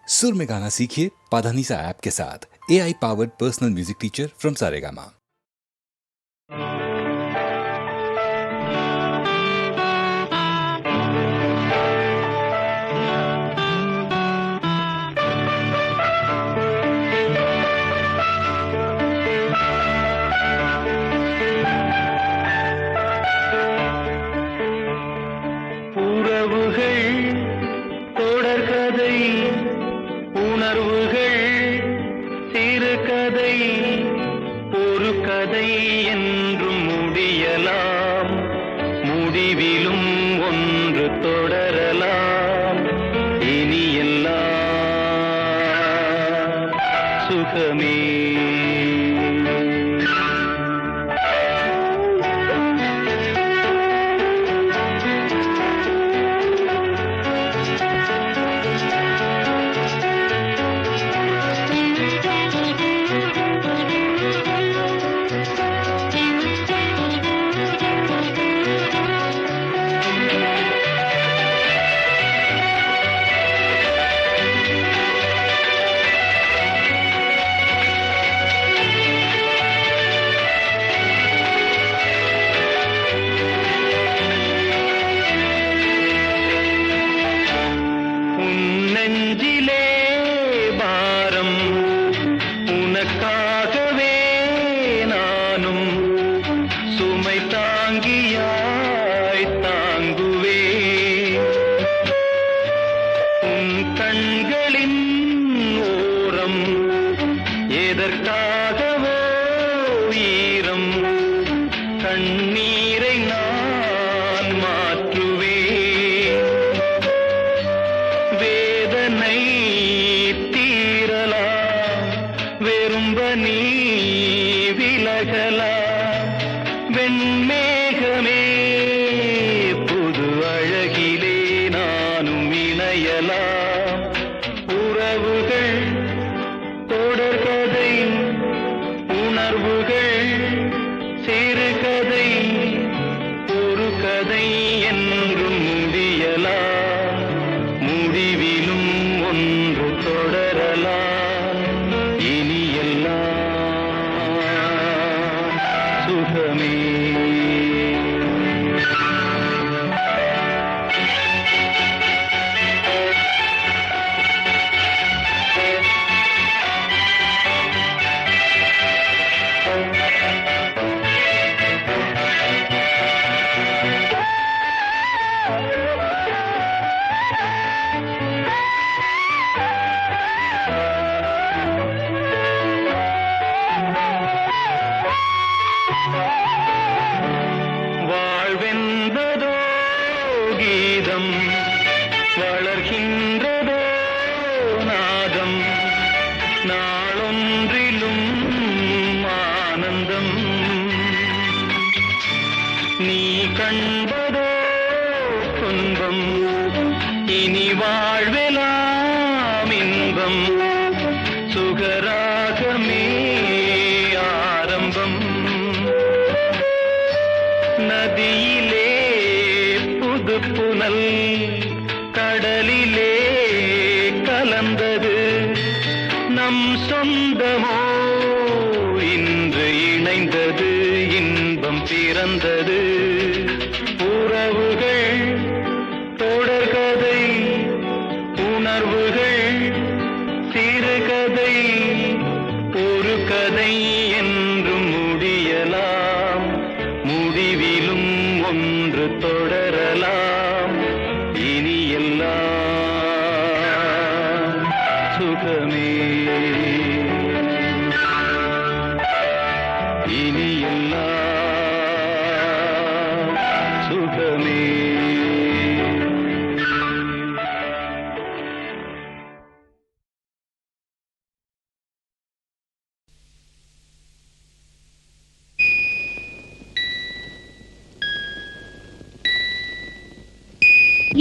सुर में गाना सीखिए पाधानीसा ऐप के साथ। AI powered personal music teacher from Saregama.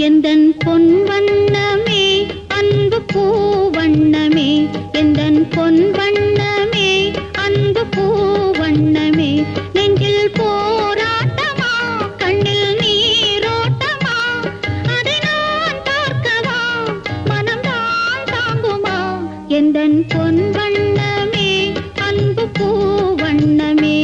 எந்தன் பொன் வண்ணமே அன்பு பூ வண்ணமே, எந்தன் பொன் வண்ணமே அன்பு பூ வண்ணமே, நெஞ்சில் போராட்டமா கண்ணில் நீரோட்டமா, அதை நான் பார்க்கவா மனம்தான் தாங்குமா. எந்தன் பொன் வண்ணமே அன்பு பூ வண்ணமே.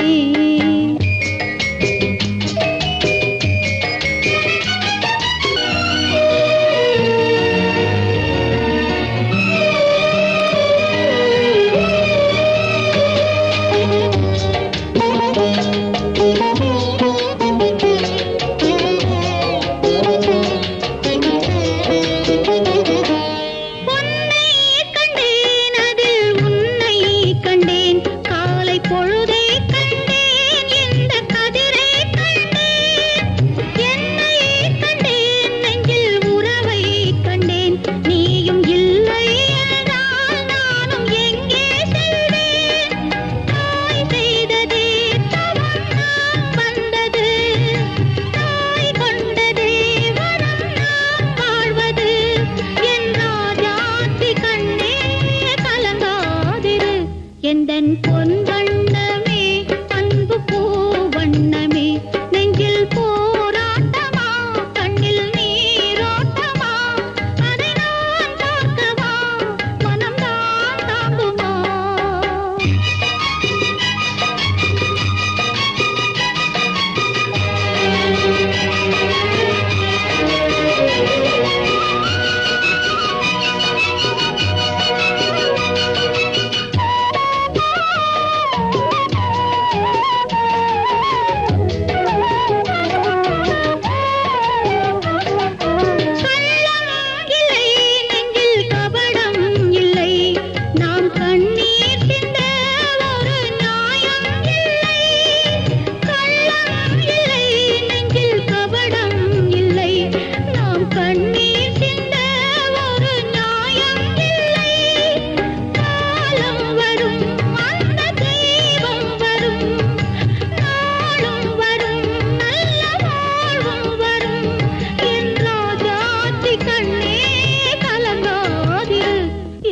எந்தன் பொன் வண்ணமே அன்பு பூ வண்ணமே. நெஞ்சில் போராட்டமா கண்ணில் நீரோட்டமா, அதை நான் பார்க்கவா மனம்தான் தாங்குமா.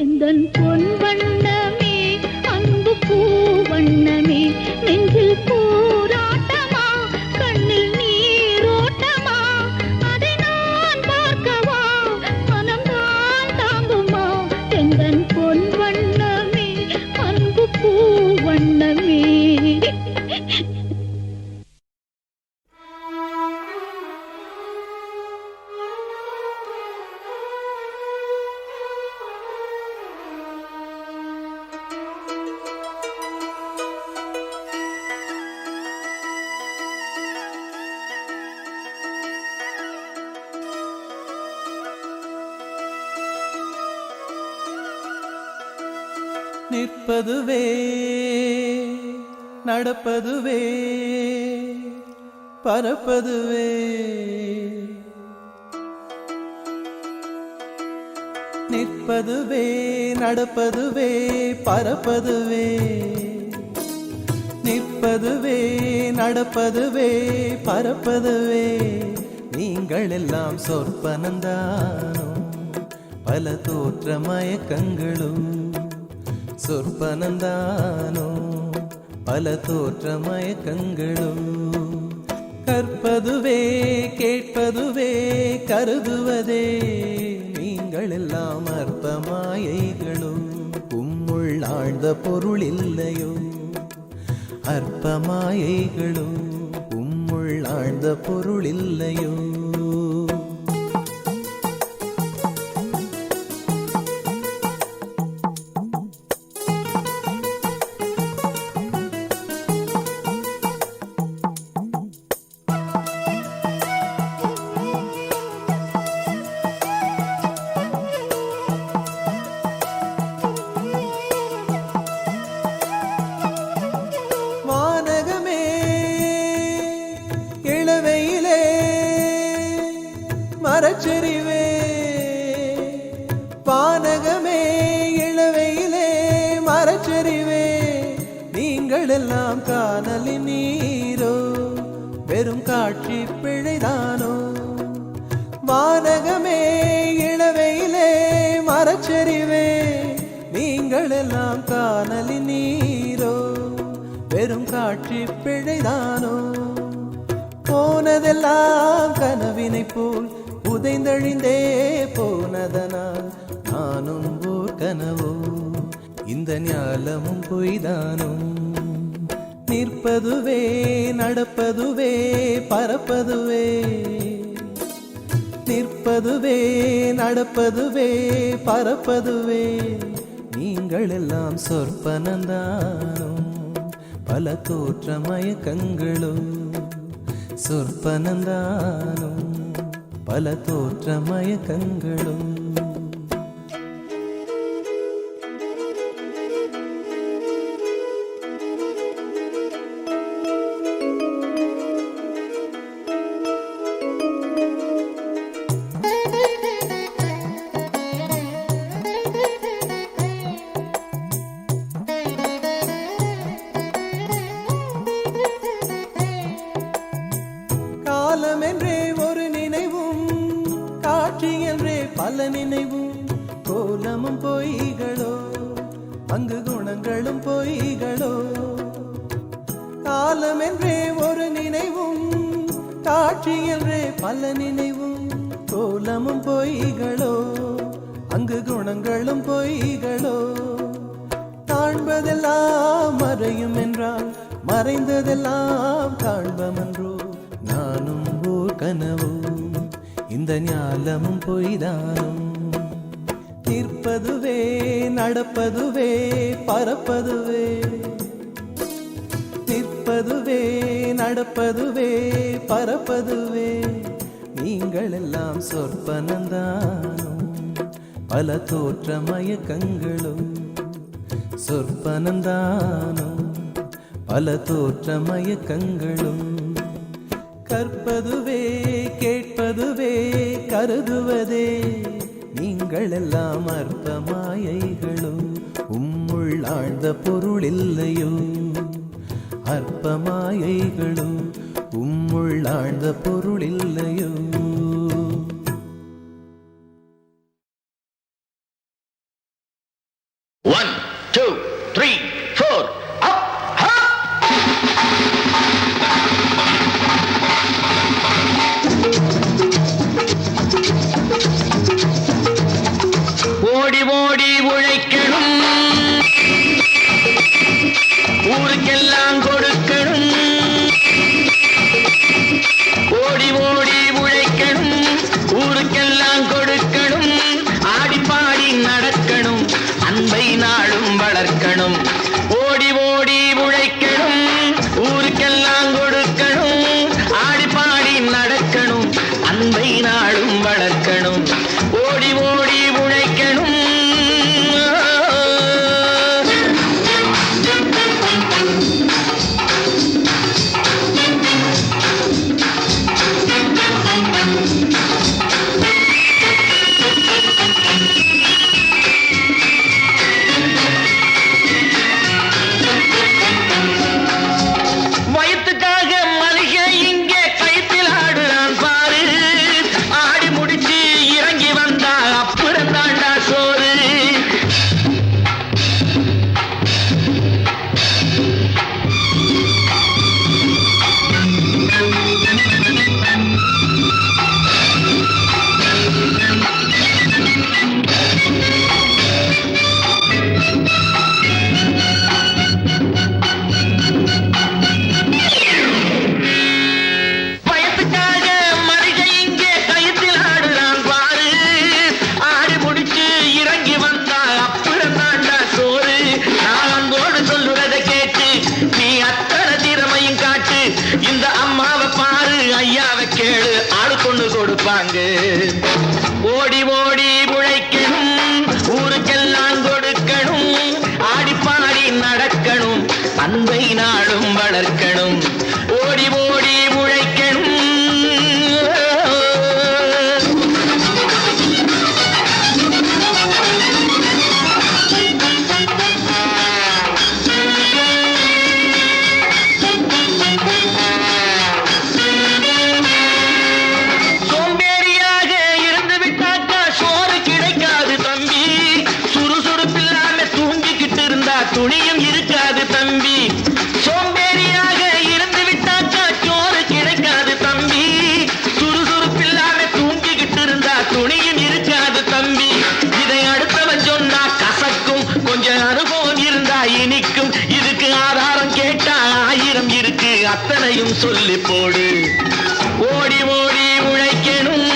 எந்தன் பொன் வண்ணமே அன்பு பூ வண்ணமே. நெஞ்சில் போராட்டமா கண்ணில் நீரோட்டமா, அதை நான் பார்க்கவா மனம்தான் தாங்குமா. எந்தன் பொன் வண்ணமே அன்பு பூ வண்ணமே. நிற்பதுவே நடப்பதுவே பறப்பதுவே, நிற்பதுவே நடப்பதுவே பறப்பதுவே, நிற்பதுவே நடப்பதுவே பறப்பதுவே. நீங்கள் எல்லாம் சொற்பனந்தானோ பல தோற்ற மயக்கங்களும், சொற்பனந்தானோ பல தோற்ற மயக்கங்களும். கற்பதுவே கேட்பதுவே கருதுவதே, நீங்கள் எல்லாம் அற்ப மாயைகளும். உம்முள் ஆழ்ந்த பொருள் இல்லையோ அற்ப மாயைகளும், உம்முள் ஆழ்ந்த பொருள் இல்லையோ. மரச்செறிவே பானகமே இளவையிலே மரச்செறிவே, நீங்கள் எல்லாம் காணலின் நீரோ வெறும் காட்சி பிழைதானோ. வானகமே இளவையிலே மரச்செறிவே, நீங்கள் எல்லாம் காணலின் நீரோ வெறும் காட்சி பிழைதானோ. போனதெல்லாம் கனவினை போல் புதைந்தழிந்தே போனதனால் நானும் ஓர் கனவோ. இந்த ஞாலமும் பொய்தானோ நிற்பதுவே நடப்பதுவே பறப்பதுவே நிற்பதுவே நடப்பதுவே பறப்பதுவே நீங்கள் எல்லாம் சொற்பனந்தானோ பல தோற்ற மயக்கங்களோ சொற்பனந்தானோ பல தோற்ற மயக்கங்களோ காலம் என்றே ஒரு நினைவும் காட்சி என்றே பல நினைவும் கோலமும் பொய்களோ அங்கு குணங்களும் பொய்களோ காலம் என்றே ஒரு நினைவும் காட்சி என்றே பல நினைவும் கோலமும் பொய்களோ அங்கு குணங்களும் பொய்களோ காண்பதெல்லாம் மறையும் என்றால் மறைந்ததெல்லாம் காண்பமன்றோ நானும் ஓர் கனவோ இந்த ஞாலமும் பொய்தானும் நிற்பதுவே நடப்பதுவே பறப்பதுவே நிற்பதுவே நடப்பதுவே பறப்பதுவே நீங்கள் எல்லாம் சொற்பனந்தானும் பல தோற்ற மயக்கங்களும் சொற்பனந்தானும் பல தோற்ற மயக்கங்களும் கற்பதுவே கேட்பதுவே கருதுவதே நீங்கள் எல்லாம் அற்ப மாயைகளோ உம்முள் ஆழ்ந்த பொருள் இல்லையோ அற்ப மாயைகளோ உம்முள் ஆழ்ந்த பொருள் இல்லையோ One, two, three, four, up, up. ஓடி ஓடி உழைக்கணும் ஊருக்கெல்லாம் கொடுக்கணும் ஓடி ஓடி உழைக்கணும் ஊருக்கெல்லாம் கொடுக்கணும் ஆடி பாடி நடக்கணும் அன்பை நாளும் வளர்க்கணும் ஓடி ஓடி உழைக்கணும் ஊருக்கெல்லாம் கொடுக்கணும் ஆடி பாடி நடக்கணும் அன்பை நாளும் வளர்க்கணும் ஓடி ஓடி உழைக்கணும் வயிற்றுக்காக மனுஷ இங்கே கைத்தில் ஆடுறான் பாரு ஆடி முடிச்சு இறங்கி வந்தா அப்புறம் தாண்டா சோறு பயத்துக்காக மனுஷ இங்கே கைத்தில் ஆடுறான் பாரு ஆடி முடிச்சு இறங்கி வந்தா அப்புறம் தாண்டா சோறு நான் அன்போடு சொல்லுறதை கேட்டு நீ அத்தனை திறமையும் காட்டு இந்த அம்மாவை பாரு ஐயாவை கேளு ஆளு கொண்டு கொடுப்பாங்க ஓடி ஓடி உழைக்கணும் ஊருக்கெல்லாம் கொடுக்கணும் ஆடி பாடி நடக்கணும் அன்பை நாளும் வளர்க்கணும் ஓடி ஓடி உழைக்கணும் சோம்பேறியாக இருந்து விட்டாக்கா சோறு கிடைக்காது தம்பி சுறுசுறுப்பில்லாம தூங்கிக்கிட்டு இருந்தா துணியும் இருக்காது தம்பி சோம்பேறியாக இருந்து விட்டாக்கா சோறு கிடைக்காது தம்பி சுறுசுறுப்பில்லாம தூங்கிக்கிட்டு இருந்தா துணியும் இருக்காது தம்பி இதை அடுத்தவன் சொன்னா கசக்கும் கொஞ்சம் அனுபவம் அத்தனையும் சொல்லி போடு. ஓடி ஓடி உழைக்கணும்.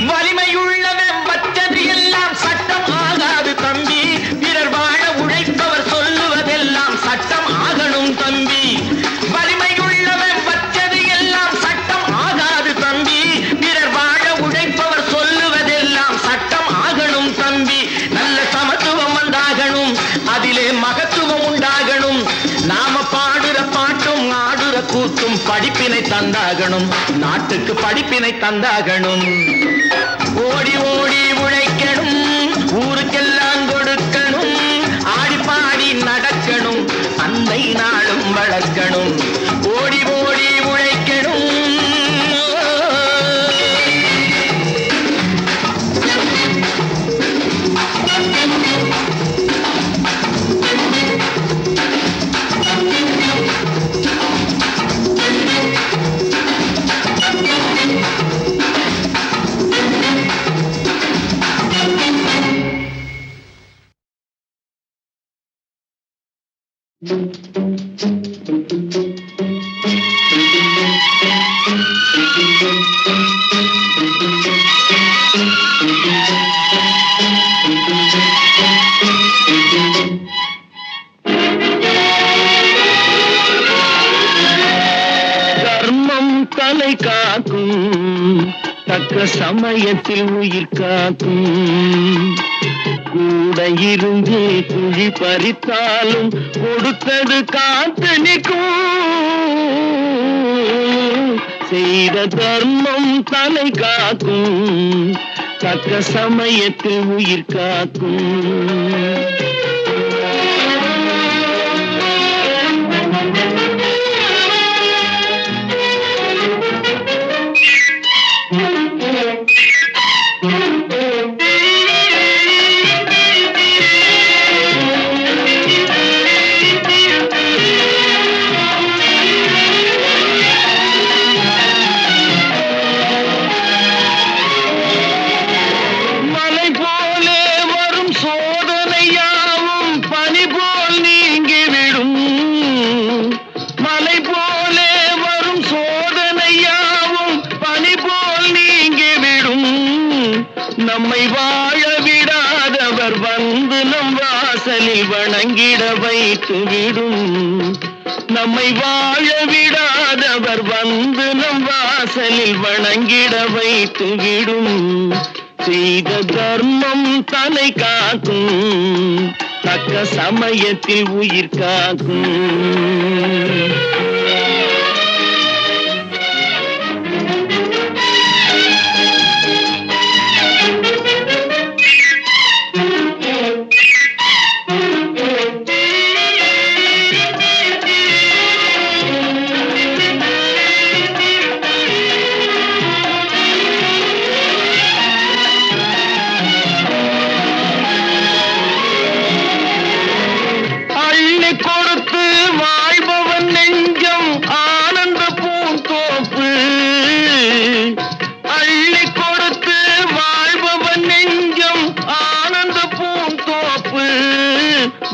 வலிமையுள்ளவன் வச்சது எல்லாம் சட்டம் ஆகாது தம்பி. பிறர் வாழ உழைப்பவர் சொல்லுவதெல்லாம் சட்டம் ஆகணும் தம்பி. வலிமையுள்ளவன் வச்சது எல்லாம் சட்டம் ஆகாது தம்பி. பிறர் வாழ உழைப்பவர் சொல்லுவதெல்லாம் சட்டம் ஆகணும் தம்பி. நல்ல சமத்துவம் உண்டாகணும், அதிலே மகத்துவம் உண்டாகணும். நாம பாடுற பாட்டும் ஆடுற கூத்தும் படிப்பினை தந்தாகணும், நாட்டுக்கு படிப்பினை தந்தாகணும். ஓடி ஓடி உழைக்கணும், ஊருக்கெல்லாம் கொடுக்கணும். ஆடி பாடி நடக்கணும், அன்னை நாளும் வளர்க்கணும். ஓடி ஓடி உழைக்கணும். தர்மம் தலை காக்கும், தக்க சமயத்தில் உயிர் காக்கும். கூட இருந்து குழி பறித்தாலும் கொடுத்தது காத்து நிற்கும். செய்த தர்மம் தலை காக்கும், தக்க சமயத்தில் உயிர் காக்கும். நம்மை வாழ விடாதவர் வந்து நம் வாசலில் வணங்கிட வைத்து விடும். நம்மை வாழ விடாதவர் வந்து நம் வாசலில் வணங்கிட வைத்து விடும். செய்த தர்மம் தலை காக்கும், தக்க சமயத்தில் உயிர் காக்கும்.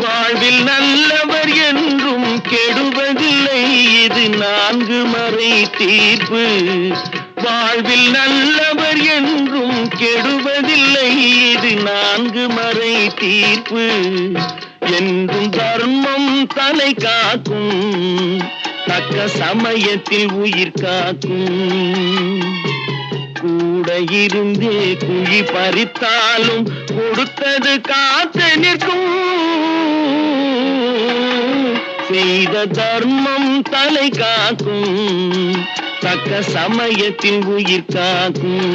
வாழ்வில் நல்லவர் என்றும் கெடுவதில்லை, இது 4 மறை தீர்ப்பு. வாழ்வில் நல்லவர் என்றும் கெடுவதில்லை, இது 4 மறை தீர்ப்பு. என்றும் தர்மம் தலை காக்கும், தக்க சமயத்தில் உயிர் காக்கும். கூட இருந்தே குழி பறித்தாலும் கொடுத்தது காத்து நிற்கும். செய்த தர்மம் தலை காக்கும், தக்க சமயத்தில் உயிர் காக்கும்.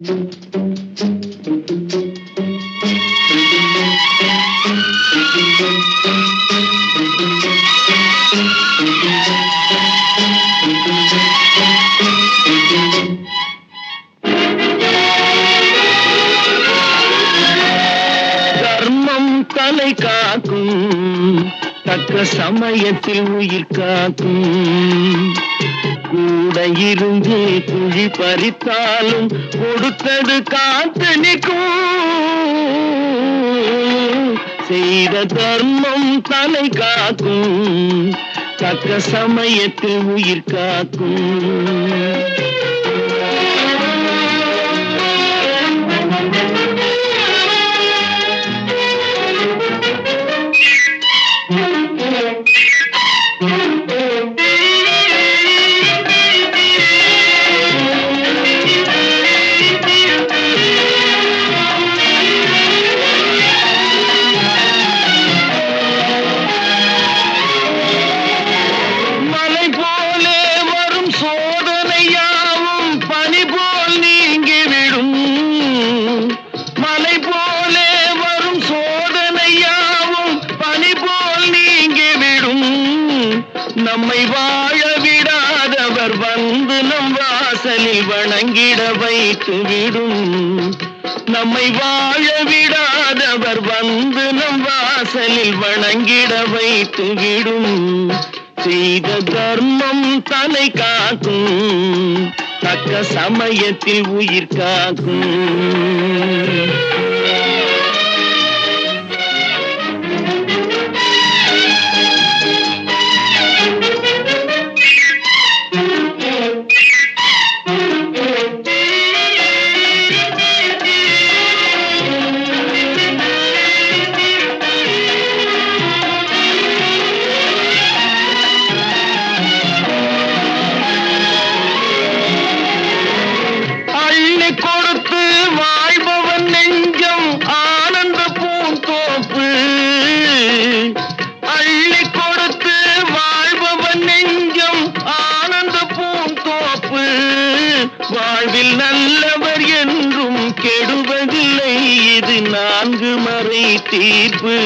தர்மம் தலை காக்கும், தக்க சமயத்தில் உயிர் காக்கும். கூட இருந்து குழி பறித்தாலும் கொடுத்தது காத்து நிற்கும். செய்த தர்மம் தலை காக்கும், தக்க சமயத்தில் உயிர் காக்கும். நம்மை வாழ விடாதவர் வந்து நம் வாசலில் வணங்கிட வைத்து விடும். நம்மை வாழ விடாதவர் வந்து நம் வாசலில் வணங்கிட வைத்து விடும். செய்த தர்மம் தலை காக்கும், தக்க சமயத்தில் உயிர் காக்கும். வாழ்வில் நல்லவர் என்றும் கெடுவதில்லை, இது 4 மறை தீர்ப்பு.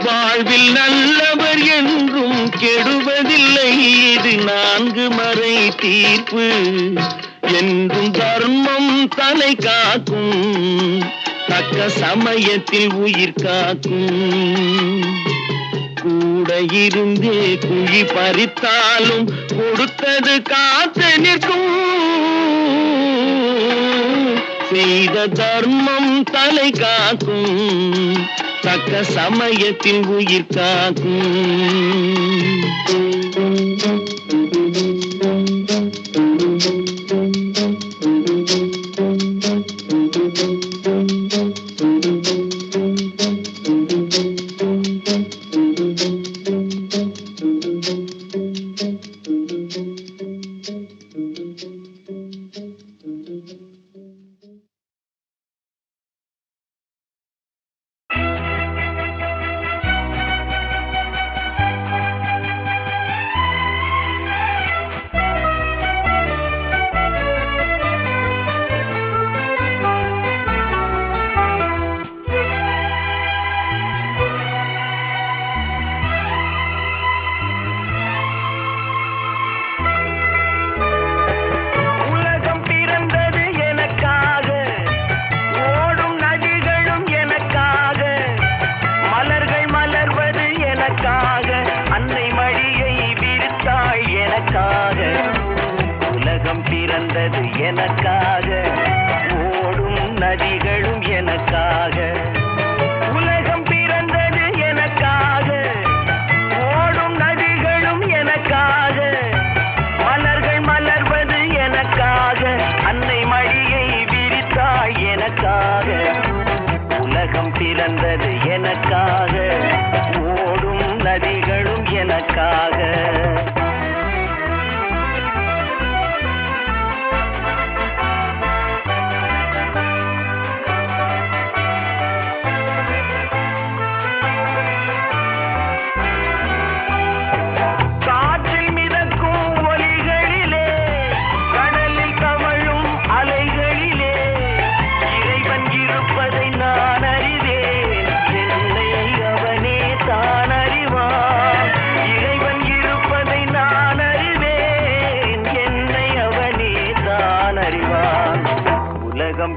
வாழ்வில் நல்லவர் என்றும் கெடுவதில்லை, இது 4 மறை தீர்ப்பு. என்றும் தர்மம் தலை காக்கும், தக்க சமயத்தில் உயிர் காக்கும். கூட இருந்தே குழி பறித்தாலும் கொடுத்தது காத்து நிற்கும். செய்த தர்மம் தலை காக்கும், தக்க சமயத்தில் உயிர் காக்கும். எனக்காக ஓடும் நதிகளும் எனக்காக. உலகம் பிறந்தது எனக்காக, ஓடும் நதிகளும் எனக்காக, மலர்கள் மலர்வது எனக்காக, அன்னை மடியை விரித்தாள் எனக்காக. உலகம் பிறந்தது எனக்காக, ஓடும் நதிகளும் எனக்காக.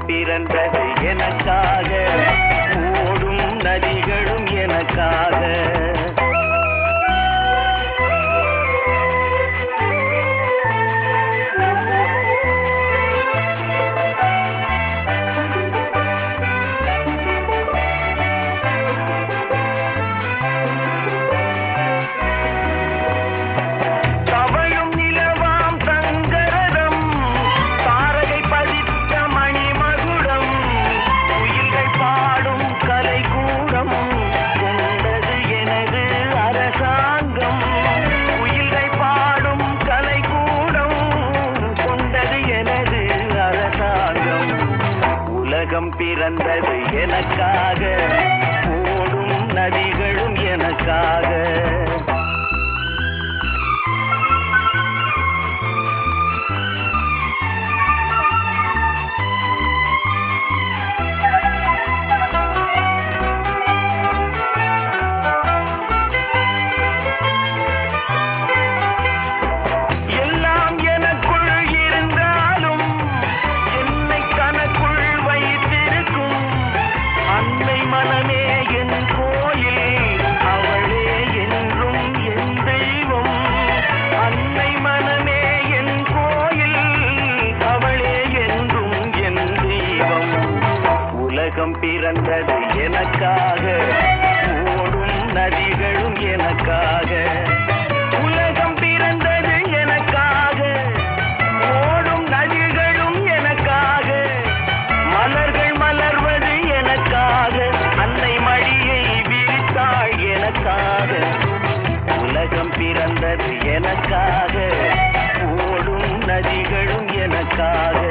பிறந்தது எனக்காக, ஓடும் நதிகளும் எனக்காக. பிறந்தது எனக்காக, ஓடும் நதிகளும் எனக்காக. பிறந்தது எனக்காக, ஓடும் நதிகளும் எனக்காக. உலகம் பிறந்தது எனக்காக, ஓடும் நதிகளும் எனக்காக. மலர்கள் மலர்வது எனக்காக, அன்னை மடியை விரித்தாள் எனக்காக. உலகம் பிறந்தது எனக்காக, ஓடும் நதிகளும் எனக்காக.